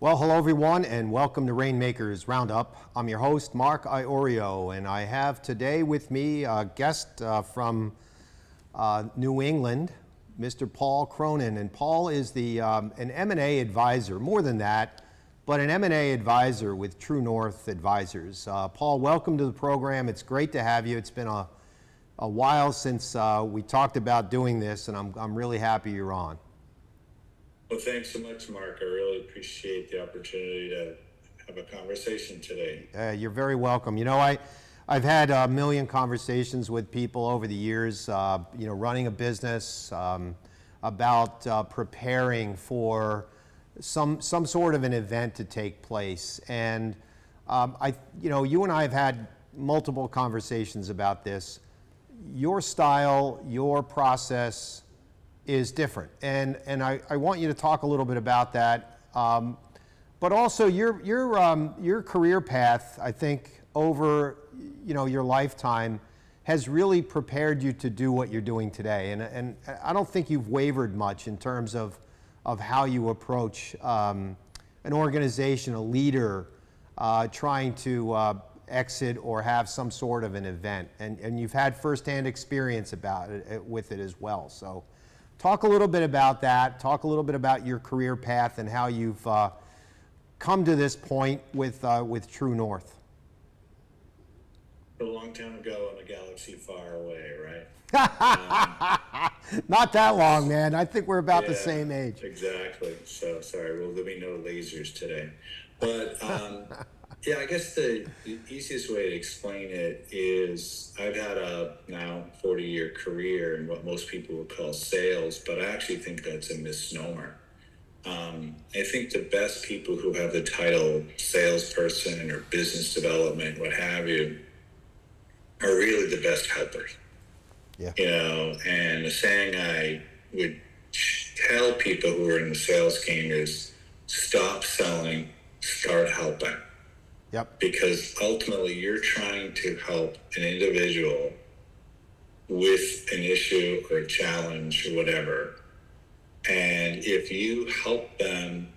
Well, hello everyone, and welcome to Rainmakers Roundup. I'm your host, Mark Iorio, and I have today with me a guest from New England, Mr. Paul Cronin. And Paul is an M&A advisor, more than that, but an M&A advisor with True North Advisors. Paul, welcome to the program. It's great to have you. It's been a while since we talked about doing this, and I'm really happy you're on. Well, thanks so much, Mark. I really appreciate the opportunity to have a conversation today. You're very welcome. You know, I've had a million conversations with people over the years, running a business, about preparing for some sort of an event to take place. And you and I have had multiple conversations about this. Your style, your process is different, and I want you to talk a little bit about that, but also your career path, I think, over your lifetime has really prepared you to do what you're doing today, and I don't think you've wavered much in terms of how you approach an organization, a leader trying to exit or have some sort of an event, and you've had firsthand experience with it as well. So talk a little bit about that. Talk a little bit about your career path and how you've come to this point with True North. A long time ago in a galaxy far away, right? Not that long, man. I think we're about the same age. Exactly. So sorry, we'll be no lasers today. But I guess the easiest way to explain it is I've had a now 40-year career in what most people would call sales, but I actually think that's a misnomer. I think the best people who have the title salesperson or business development, what have you, are really the best helpers. Yeah. And the saying I would tell people who are in the sales game is stop selling, start helping. Yep. Because ultimately you're trying to help an individual with an issue or a challenge or whatever. And if you help them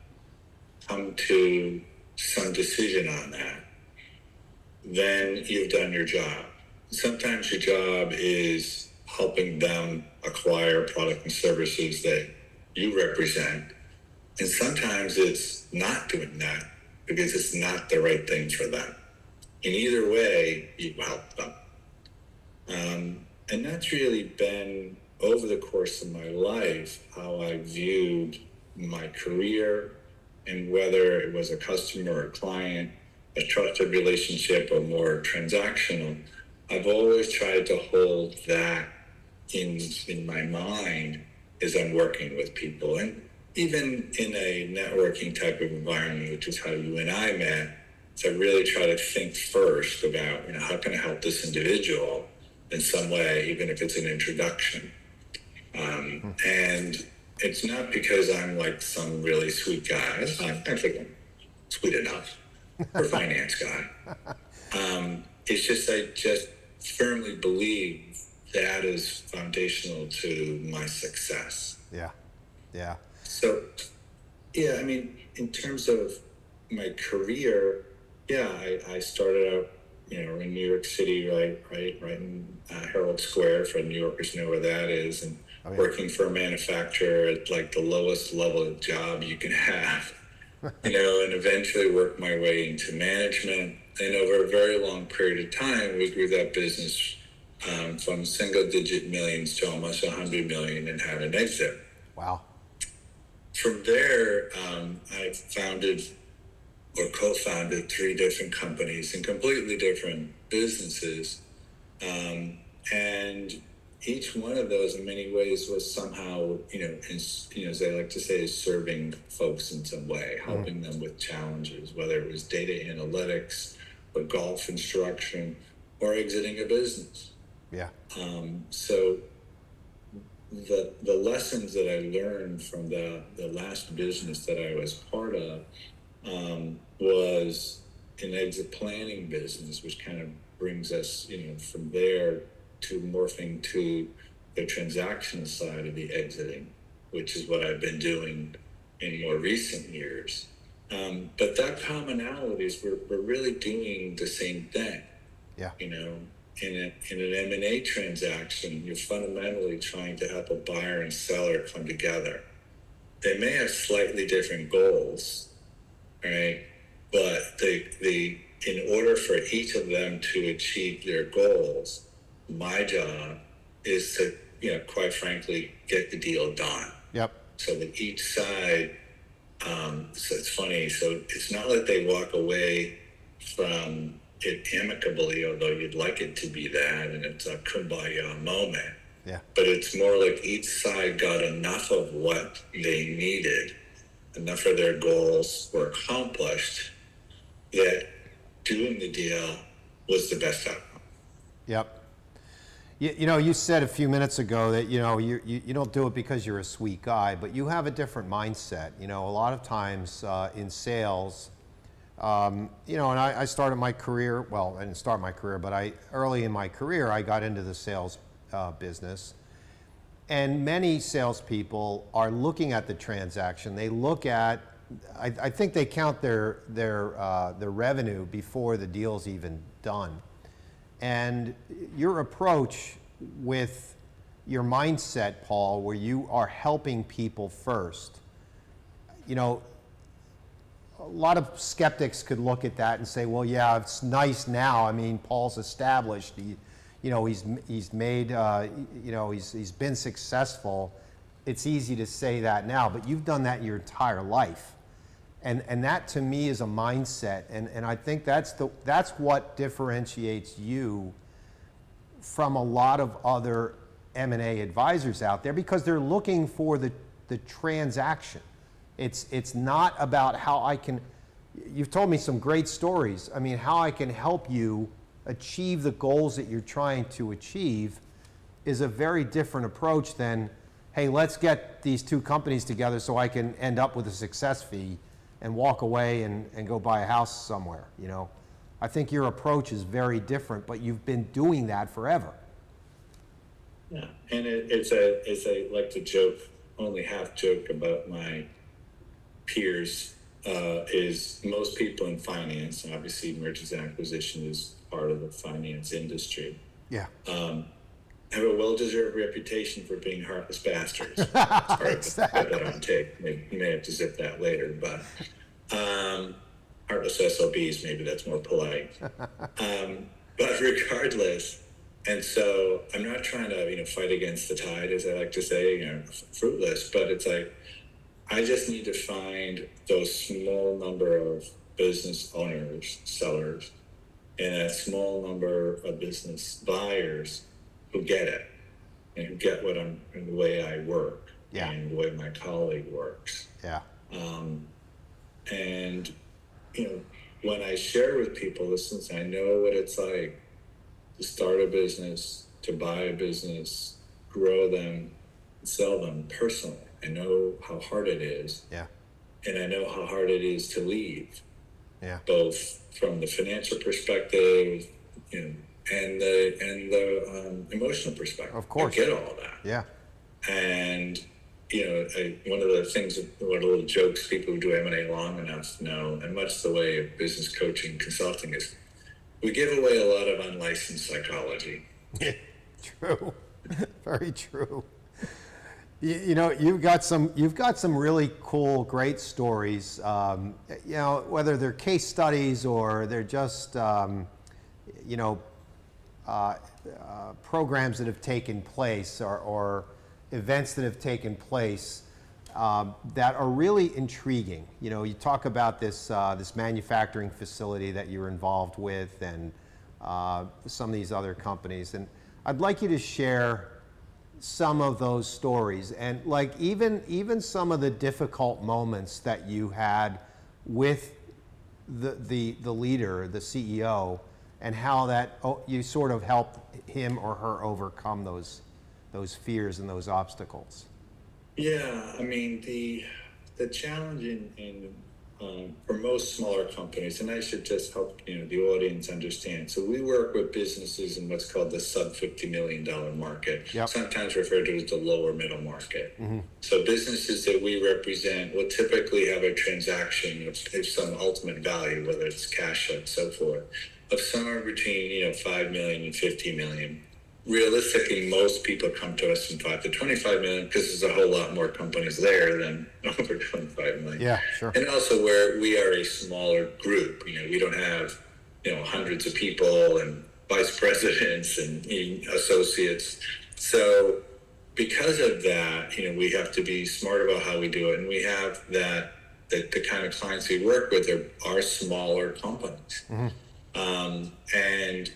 come to some decision on that, then you've done your job. Sometimes your job is helping them acquire product and services that you represent. And sometimes it's not doing that because it's not the right thing for them. In either way, you help them. And that's really been, over the course of my life, how I viewed my career, and whether it was a customer or a client, a trusted relationship or more transactional, I've always tried to hold that in my mind as I'm working with people. And even in a networking type of environment, which is how you and I met, so I really try to think first about, how can I help this individual in some way, even if it's an introduction. And it's not because I'm like some really sweet guy. I think I'm sweet enough for a finance guy. It's just I just firmly believe that is foundational to my success. Yeah. So, in terms of my career, I started out, in New York City, right in Herald Square, for New Yorkers know where that is, and working for a manufacturer at like the lowest level of job you can have, and eventually worked my way into management. And over a very long period of time, we grew that business from single-digit millions to almost 100 million and had an exit. Wow. From there, I founded or co-founded 3 different companies in completely different businesses. And each one of those in many ways was somehow, as I like to say, is serving folks in some way, helping them with challenges, whether it was data analytics or golf instruction or exiting a business. Yeah. So the lessons that I learned from the last business that I was part of was an exit planning business, which kind of brings us, from there to morphing to the transactional side of the exiting, which is what I've been doing in more recent years. But that commonality is we're really doing the same thing. Yeah. You know, in an M&A transaction, you're fundamentally trying to help a buyer and seller come together. They may have slightly different goals, right? But in order for each of them to achieve their goals, my job is to, quite frankly, get the deal done. Yep. So that each side, so it's funny. So it's not like they walk away from it amicably, although you'd like it to be that, and it's a kumbaya moment. Yeah. But it's more like each side got enough of what they needed, enough of their goals were accomplished, that doing the deal was the best outcome. Yep. You said a few minutes ago that, you don't do it because you're a sweet guy, but you have a different mindset. A lot of times in sales, and I started my career, well, I didn't start my career, but early in my career, I got into the sales business. And many salespeople are looking at the transaction. They look at, I think they count their revenue before the deal's even done. And your approach with your mindset, Paul, where you are helping people first, a lot of skeptics could look at that and say, well, yeah, it's nice now. I mean, Paul's established. He's made. He's been successful. It's easy to say that now, but you've done that your entire life, and that to me is a mindset, and I think that's what differentiates you from a lot of other M&A advisors out there, because they're looking for the transaction. It's not about how I can. You've told me some great stories. I mean, how I can help you achieve the goals that you're trying to achieve is a very different approach than, hey, let's get these two companies together so I can end up with a success fee and walk away and go buy a house somewhere. I think your approach is very different, but you've been doing that forever. Yeah, and it's a like to joke, only half joke about my peers, is most people in finance, obviously mergers and acquisition is part of the finance industry, Yeah. have a well-deserved reputation for being heartless bastards. Sorry, Exactly. put that on tape. You may have to zip that later, but heartless SOBs, maybe that's more polite. But regardless, and so I'm not trying to, fight against the tide, as I like to say, fruitless, but it's like, I just need to find those small number of business owners, sellers, and a small number of business buyers who get it and who get the way I work, Yeah. and the way my colleague works. Yeah. And, when I share with people, listen, I know what it's like to start a business, to buy a business, grow them, sell them personally. I know how hard it is. Yeah. And I know how hard it is to leave. Yeah. Both from the financial perspective, and the emotional perspective. Of course. I get all that. Yeah. And one of the things, one of the little jokes people who do M&A long enough know, and much the way of business coaching, consulting, is we give away a lot of unlicensed psychology. True. Very true. You've got some really cool, great stories. Whether they're case studies or they're just programs that have taken place or events that have taken place that are really intriguing. You talk about this manufacturing facility that you're involved with, and some of these other companies, and I'd like you to share some of those stories, and like even some of the difficult moments that you had with the leader, the CEO, and how that you sort of helped him or her overcome those fears and those obstacles. Yeah, I mean the challenge in for most smaller companies, and I should just help the audience understand. So we work with businesses in what's called the sub $50 million market, Yep. sometimes referred to as the lower middle market. So businesses that we represent will typically have a transaction of some ultimate value, whether it's cash and so forth, of somewhere between 5 million and 50 million. Realistically, most people come to us from 5 to 25 million because there's a whole lot more companies there than over 25 million. Yeah, sure. And also where we are a smaller group, we don't have, hundreds of people and vice presidents and associates. So because of that, we have to be smart about how we do it. And we have that the kind of clients we work with are smaller companies. And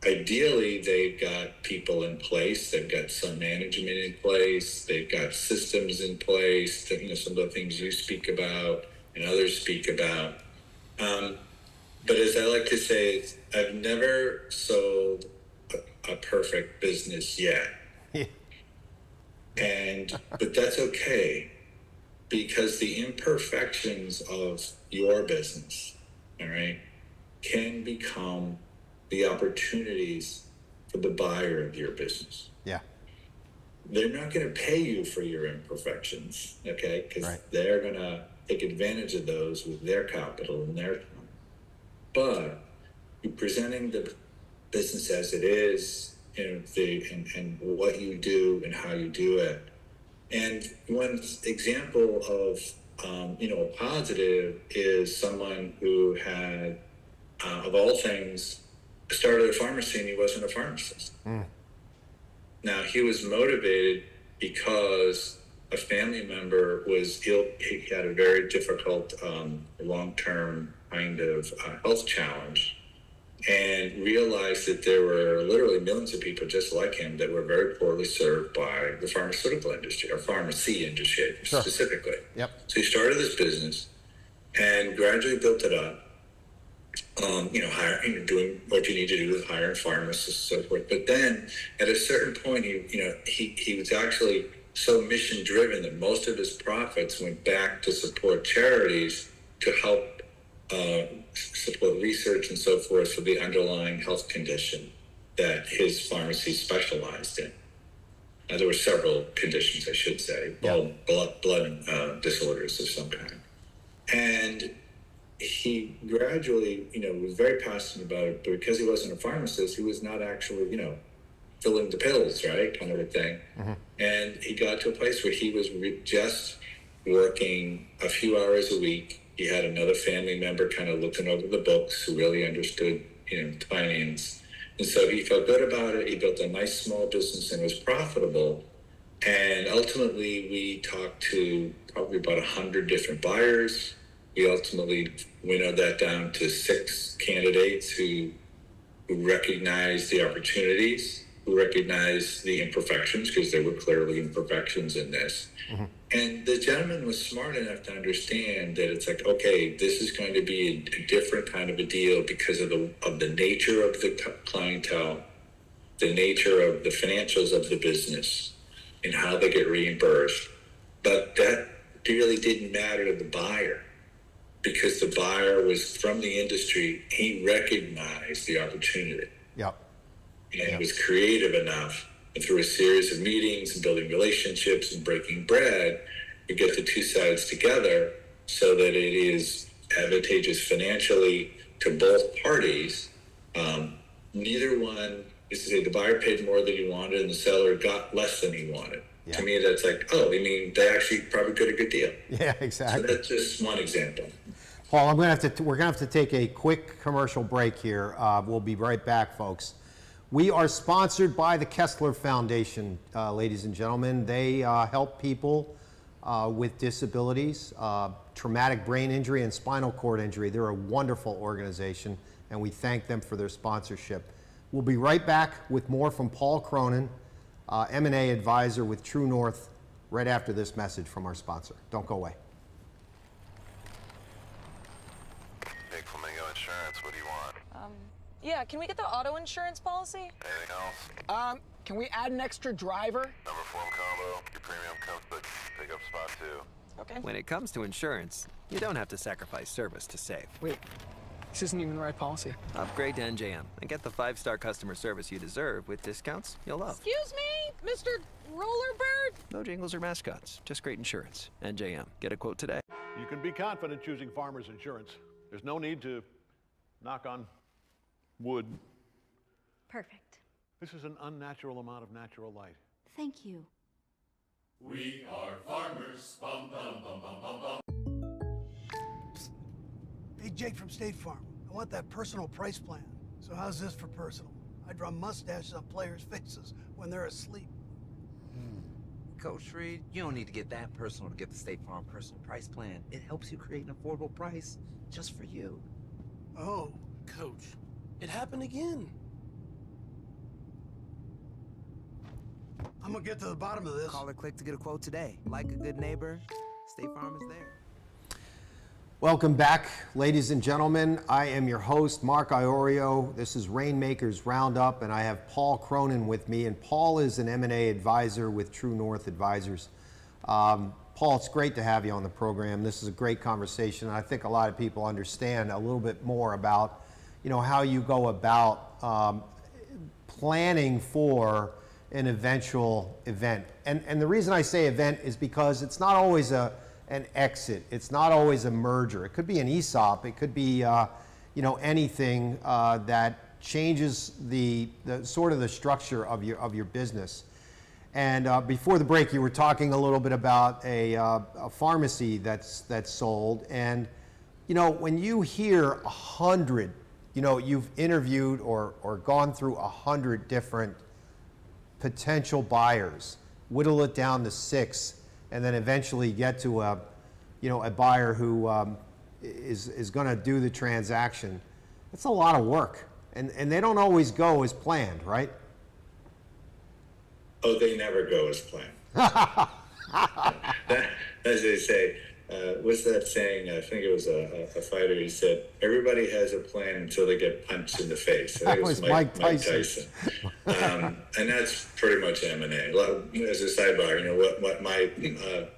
ideally, they've got people in place. They've got some management in place. They've got systems in place. Some of the things you speak about and others speak about. But as I like to say, I've never sold a perfect business yet. But that's okay, because the imperfections of your business, all right, can become the opportunities for the buyer of your business. Yeah. They're not going to pay you for your imperfections, okay? Because they're going to take advantage of those with their capital and their time. But you're presenting the business as it is, and what you do and how you do it. And one example of a positive is someone who had, of all things, started a pharmacy and he wasn't a pharmacist. Now, he was motivated because a family member was ill. He had a very difficult long-term kind of health challenge, and realized that there were literally millions of people just like him that were very poorly served by the pharmaceutical industry, or pharmacy industry specifically. Yep. So he started this business and gradually built it up. Doing what you need to do with hiring pharmacists and so forth. But then at a certain point, he was actually so mission driven that most of his profits went back to support charities to help support research and so forth for the underlying health condition that his pharmacy specialized in. There were several conditions, I should say, blood disorders of some kind. And he gradually, was very passionate about it, but because he wasn't a pharmacist, he was not actually, filling the pills, right, kind of a thing. And he got to a place where he was just working a few hours a week. He had another family member kind of looking over the books who really understood, finance. And so he felt good about it. He built a nice small business and was profitable. And ultimately, we talked to probably about 100 different buyers. We ultimately winnowed that down to 6 candidates who recognized the opportunities, who recognized the imperfections, because there were clearly imperfections in this. And the gentleman was smart enough to understand that it's like, okay, this is going to be a different kind of a deal because of the nature of the clientele, the nature of the financials of the business, and how they get reimbursed. But that really didn't matter to the buyer, because the buyer was from the industry. He recognized the opportunity. And was creative enough, and through a series of meetings and building relationships and breaking bread, we get the two sides together so that it is advantageous financially to both parties. Neither one is to say the buyer paid more than he wanted and the seller got less than he wanted. To me, that's like, they actually probably got a good deal. Yeah, exactly. So that's just one example. Paul, we're gonna have to take a quick commercial break here. We'll be right back, folks. We are sponsored by the Kessler Foundation, ladies and gentlemen. They help people with disabilities, traumatic brain injury and spinal cord injury. They're a wonderful organization, and we thank them for their sponsorship. We'll be right back with more from Paul Cronin, M&A Advisor with True North, right after this message from our sponsor. Don't go away. Big Flamingo Insurance, what do you want? Yeah, can we get the auto insurance policy? Anything else? Can we add an extra driver? Number 4 combo, your premium comes with pickup spot 2. Okay. When it comes to insurance, you don't have to sacrifice service to save. Wait, this isn't even the right policy. Upgrade to NJM and get the 5-star customer service you deserve with discounts you'll love. Excuse me, Mr. Rollerbird? No jingles or mascots, just great insurance. NJM. Get a quote today. You can be confident choosing Farmers Insurance. There's no need to knock on wood. Perfect. This is an unnatural amount of natural light. Thank you. We are farmers. Bum, bum, bum, bum, bum, bum. Hey, Jake from State Farm. I want that personal price plan. So how's this for personal? I draw mustaches on players' faces when they're asleep. Coach Reed, you don't need to get that personal to get the State Farm personal price plan. It helps you create an affordable price just for you. Oh. Coach, it happened again. I'm gonna get to the bottom of this. Call or click to get a quote today. Like a good neighbor, State Farm is there. Welcome back, ladies and gentlemen. I am your host, Mark Iorio. This is Rainmakers Roundup, and I have Paul Cronin with me. And Paul is an M&A advisor with True North Advisors. Paul, it's great to have you on the program. This is a great conversation. I think a lot of people understand a little bit more about, how you go about planning for an eventual event. And the reason I say event is because it's not always an exit. It's not always a merger. It could be an ESOP. It could be, anything that changes the sort of the structure of your business. And before the break, you were talking a little bit about a pharmacy that's sold. And when you hear 100, you've interviewed or gone through 100 different potential buyers, whittle it down to 6, and then eventually get to a buyer who is going to do the transaction. That's a lot of work, and they don't always go as planned, right? Oh, they never go as planned. As they say, what's that saying? I think it was a fighter. He said, "Everybody has a plan until they get punched in the face." I think That was Mike Tyson. And that's pretty much M&A. As a sidebar, what my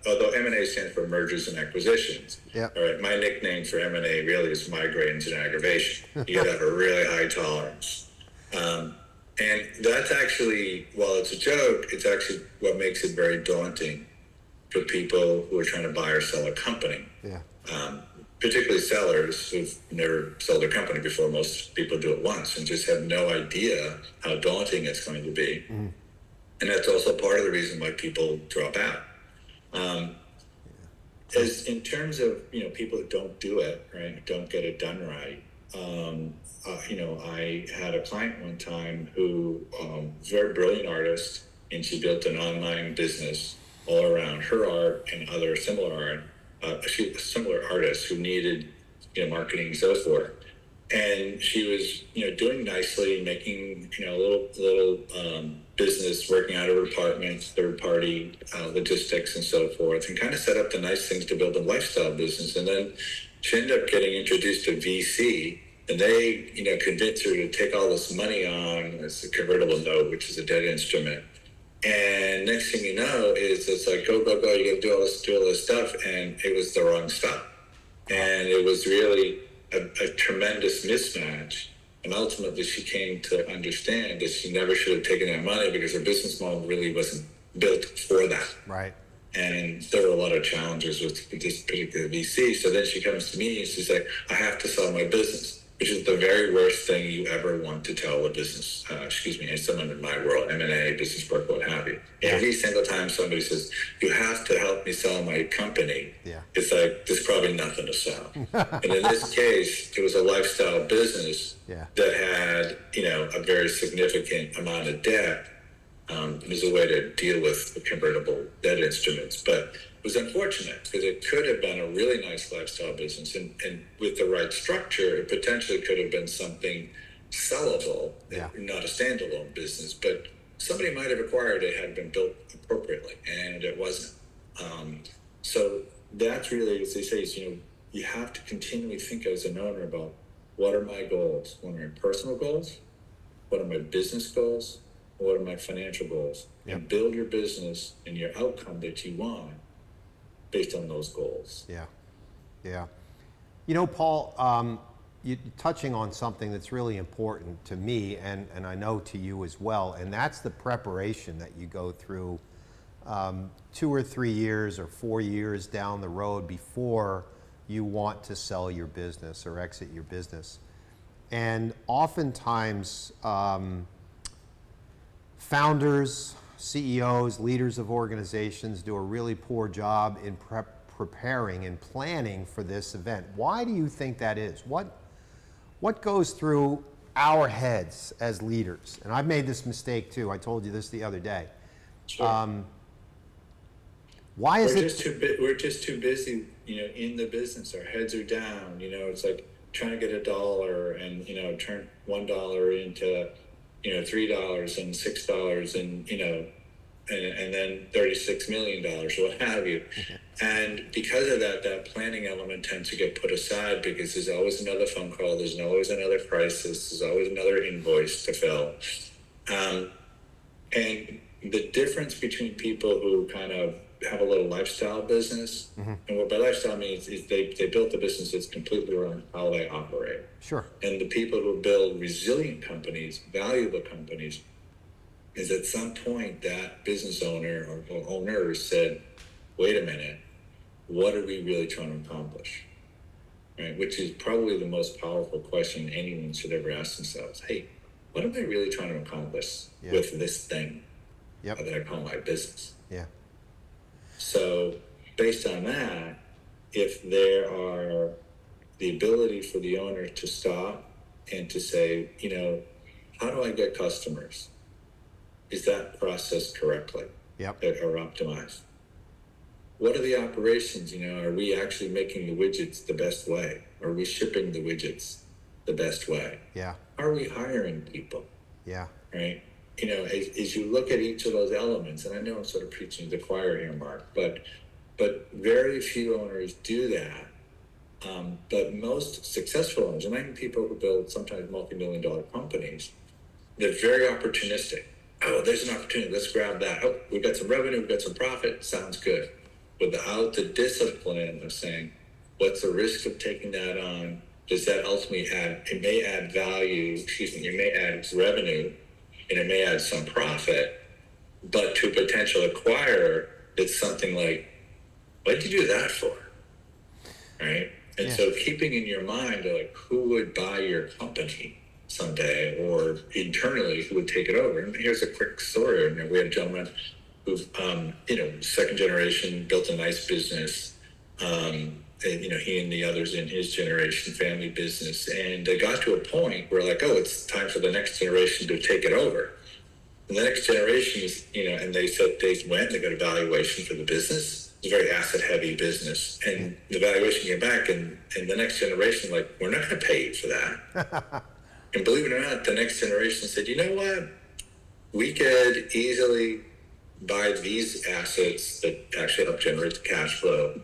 although M&A stands for mergers and acquisitions. Yep. All right, my nickname for M&A really is migraines and aggravation. You got to have a really high tolerance. And that's actually, while it's a joke, it's actually what makes it very daunting for people who are trying to buy or sell a company. Yeah. Particularly sellers who've never sold a company before. Most people do it once and just have no idea how daunting it's going to be. Mm. And that's also part of the reason why people drop out. As in terms of, people that don't do it, right, don't get it done right. I had a client one time who was a very brilliant artist, and she built an online business all around her art and other similar art. She was a similar artist who needed, marketing and so forth. And she was, doing nicely, making, a little business, working out of her apartment, third-party logistics and so forth, and kind of set up the nice things to build a lifestyle business. And then she ended up getting introduced to VC, and they, convinced her to take all this money on as a convertible note, which is a debt instrument. And next thing you know is it's like, go, you got to do all this stuff. And it was the wrong stuff. And it was really a tremendous mismatch. And ultimately she came to understand that she never should have taken that money because her business model really wasn't built for that. Right. And there were a lot of challenges with this particular VC. So then she comes to me and she's like, I have to sell my business, which is the very worst thing you ever want to tell a business, and someone in my world, M&A, business work, what have you. Yeah. Every single time somebody says, you have to help me sell my company, it's like, there's probably nothing to sell. And in this case, it was a lifestyle business that had, a very significant amount of debt. It was a way to deal with the convertible debt instruments. But it was unfortunate because it could have been a really nice lifestyle business. And with the right structure, it potentially could have been something sellable, not a standalone business. But somebody might have acquired it had it been built appropriately, and it wasn't. So that's really, as they say, is, you have to continually think as an owner about what are my goals? What are my personal goals? What are my business goals? What are my financial goals? And build your business and your outcome that you want based on those goals. Yeah, yeah. You know, Paul, you're touching on something that's really important to me, and I know to you as well, and that's the preparation that you go through 2 or 3 years or 4 years down the road before you want to sell your business or exit your business. And oftentimes, founders, CEOs, leaders of organizations do a really poor job in preparing and planning for this event. Why do you think that is? What goes through our heads as leaders? And I've made this mistake too. I told you this the other day. Sure. Why is We're just too busy, in the business. Our heads are down. It's like trying to get $1 and turn $1 into $3 and $6 and then $36 million, what have you. And because of that, that planning element tends to get put aside because there's always another phone call, there's always another crisis, there's always another invoice to fill. And the difference between people who kind of have a little lifestyle business, and what by lifestyle means is they built a business that's completely around how they operate. Sure. And the people who build resilient companies, valuable companies, is at some point that business owner or owners said, wait a minute, what are we really trying to accomplish? Right? Which is probably the most powerful question anyone should ever ask themselves. Hey, what am I really trying to accomplish with this thing that I call my business? Yeah. So based on that, if there are the ability for the owner to stop and to say, how do I get customers? Is that processed correctly? Yep. Or optimized? What are the operations? Are we actually making the widgets the best way? Are we shipping the widgets the best way? Yeah. Are we hiring people? Yeah. Right? As you look at each of those elements, and I know I'm sort of preaching to the choir here, Mark, but very few owners do that. But most successful owners, and even people who build sometimes multi-million-dollar companies, they're very opportunistic. Oh, there's an opportunity. Let's grab that. Oh, we've got some revenue. We've got some profit. Sounds good. Without the discipline of saying, what's the risk of taking that on? Does that ultimately it may add value, it may add revenue, and it may add some profit, but to a potential acquirer, it's something like, what'd you do that for? Right? And so keeping in your mind, like, who would buy your company someday, or internally, who would take it over? And here's a quick story. We had a gentleman who, second generation, built a nice business. He and the others in his generation, family business, and they got to a point where, like, it's time for the next generation to take it over. And the next generation is, and they said they got a valuation for the business. It's a very asset-heavy business, and the valuation came back, and the next generation, like, we're not going to pay you for that. And believe it or not, the next generation said, you know what? We could easily buy these assets that actually help generate the cash flow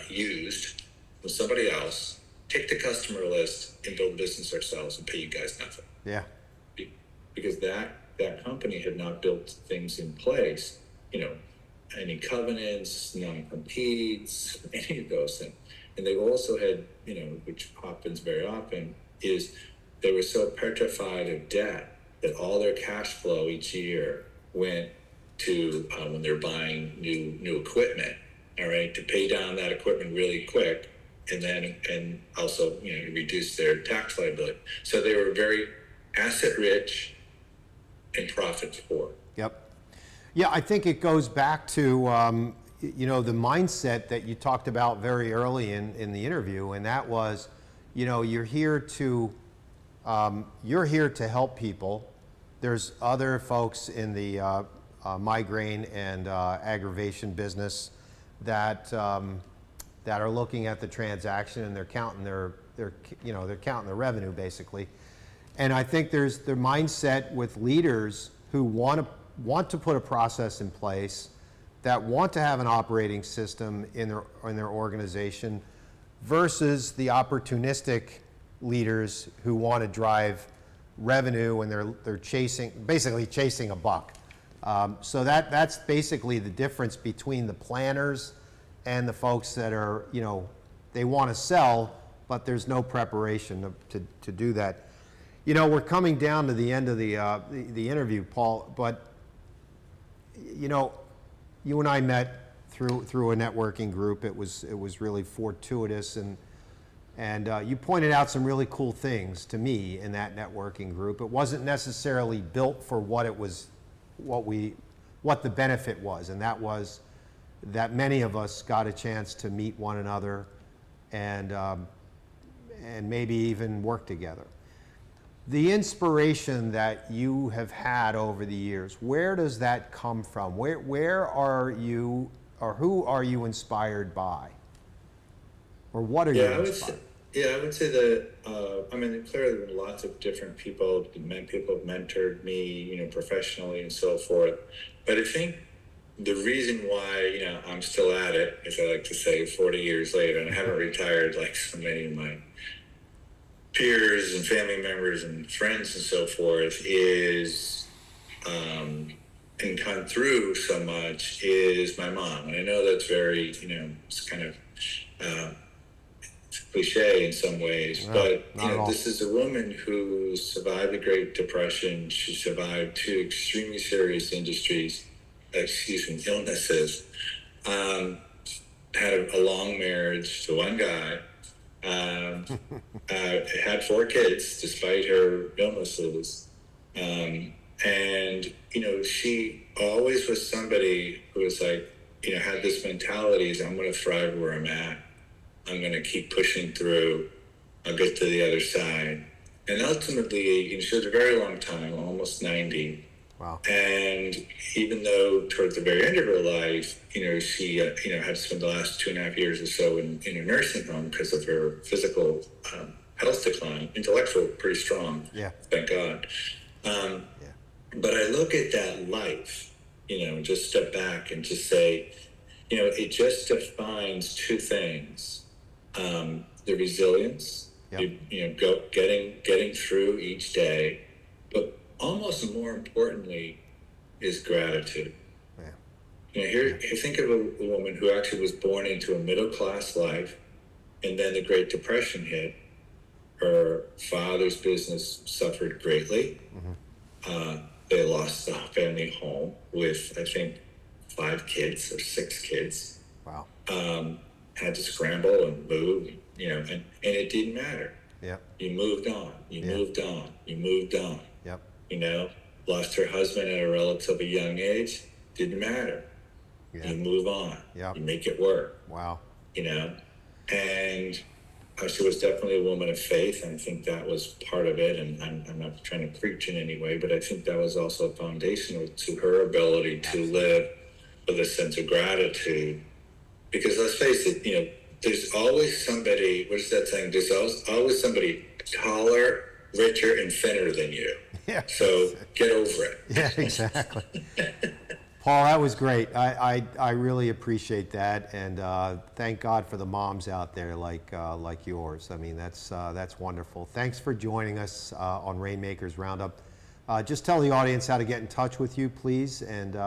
used with somebody else, take the customer list, and build a business ourselves and pay you guys nothing. Yeah. Because that company had not built things in place, any covenants, non-competes, any of those things. And they also had, which happens very often, is they were so petrified of debt that all their cash flow each year went to when they're buying new equipment, all right, to pay down that equipment really quick, and also reduce their tax liability. So they were very asset rich and profit poor. Yep. Yeah, I think it goes back to the mindset that you talked about very early in the interview, and that was, you're here to help people. There's other folks in the migraine and aggravation business that are looking at the transaction, and they're counting their revenue basically. And I think there's the mindset with leaders who want to put a process in place, that want to have an operating system in their organization, versus the opportunistic leaders who want to drive revenue, and they're chasing a buck. So that's basically the difference between the planners and the folks that are, you know, they want to sell, but there's no preparation to do that. You know, we're coming down to the end of the interview, Paul, but, you know, you and I met through a networking group. It was really fortuitous, and you pointed out some really cool things to me in that networking group. It wasn't necessarily built for what it was, what the benefit was, and that was that many of us got a chance to meet one another and maybe even work together. The inspiration that you have had over the years, where does that come from? Where are you, or who are you inspired by? Or what are you inspired? I would say that, I mean, clearly there have been lots of different people, people have mentored me, you know, professionally and so forth. But I think the reason why, you know, I'm still at it, as I like to say, 40 years later, and I haven't retired like so many of my peers and family members and friends and so forth, is, and come through so much, is my mom. And I know that's very, you know, it's kind of cliche in some ways, but you know, this is a woman who survived the Great Depression. She survived two extremely serious illnesses. Had a long marriage to one guy. Had 4 kids despite her illnesses. And you know, she always was somebody who was like, you know, had this mentality: is I'm going to thrive where I'm at. I'm going to keep pushing through. I'll get to the other side. And ultimately, you know, she lived a very long time, almost 90. Wow. And even though towards the very end of her life, you know, she, you know, had to spend the last 2.5 years or so in a nursing home because of her physical health decline, intellectual, pretty strong. Yeah. Thank God. But I look at that life, you know, just step back and just say, you know, it just defines 2 things. The resilience, you know, getting through each day, but almost more importantly is gratitude. Yeah. You know, here think of a woman who actually was born into a middle-class life, and then the Great Depression hit. Her father's business suffered greatly. They lost the family home with, I think, 5 kids or 6 kids. Wow. Had to scramble and move, you know, and it didn't matter. Yep. You moved on. You moved on. You moved on. Yep. You know, lost her husband at a relatively young age. Didn't matter. Yeah. You move on. Yep. You make it work. Wow. You know, and she was definitely a woman of faith, and I think that was part of it. And I'm not trying to preach in any way, but I think that was also foundational to her ability to live with a sense of gratitude. Because let's face it, you know, there's always somebody, what is that saying? There's always somebody taller, richer, and thinner than you. Yeah. So get over it. Yeah, exactly. Paul, that was great. I really appreciate that, and thank God for the moms out there like yours. I mean, that's wonderful. Thanks for joining us on Rainmakers Roundup. Just tell the audience how to get in touch with you, please, and.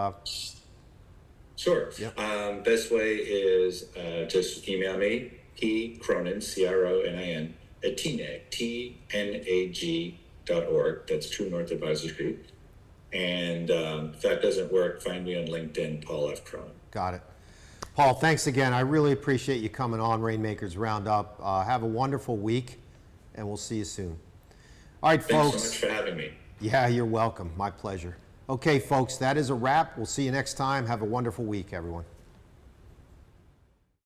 Sure. Yep. Best way is just email me, P. Cronin, CRONIN, at TNAG, TNAG.org. That's True North Advisor Group. And if that doesn't work, find me on LinkedIn, Paul F. Cronin. Got it. Paul, thanks again. I really appreciate you coming on Rainmakers Roundup. Have a wonderful week, and we'll see you soon. All right, folks. Thanks so much for having me. Yeah, you're welcome. My pleasure. Okay, folks, that is a wrap. We'll see you next time. Have a wonderful week, everyone.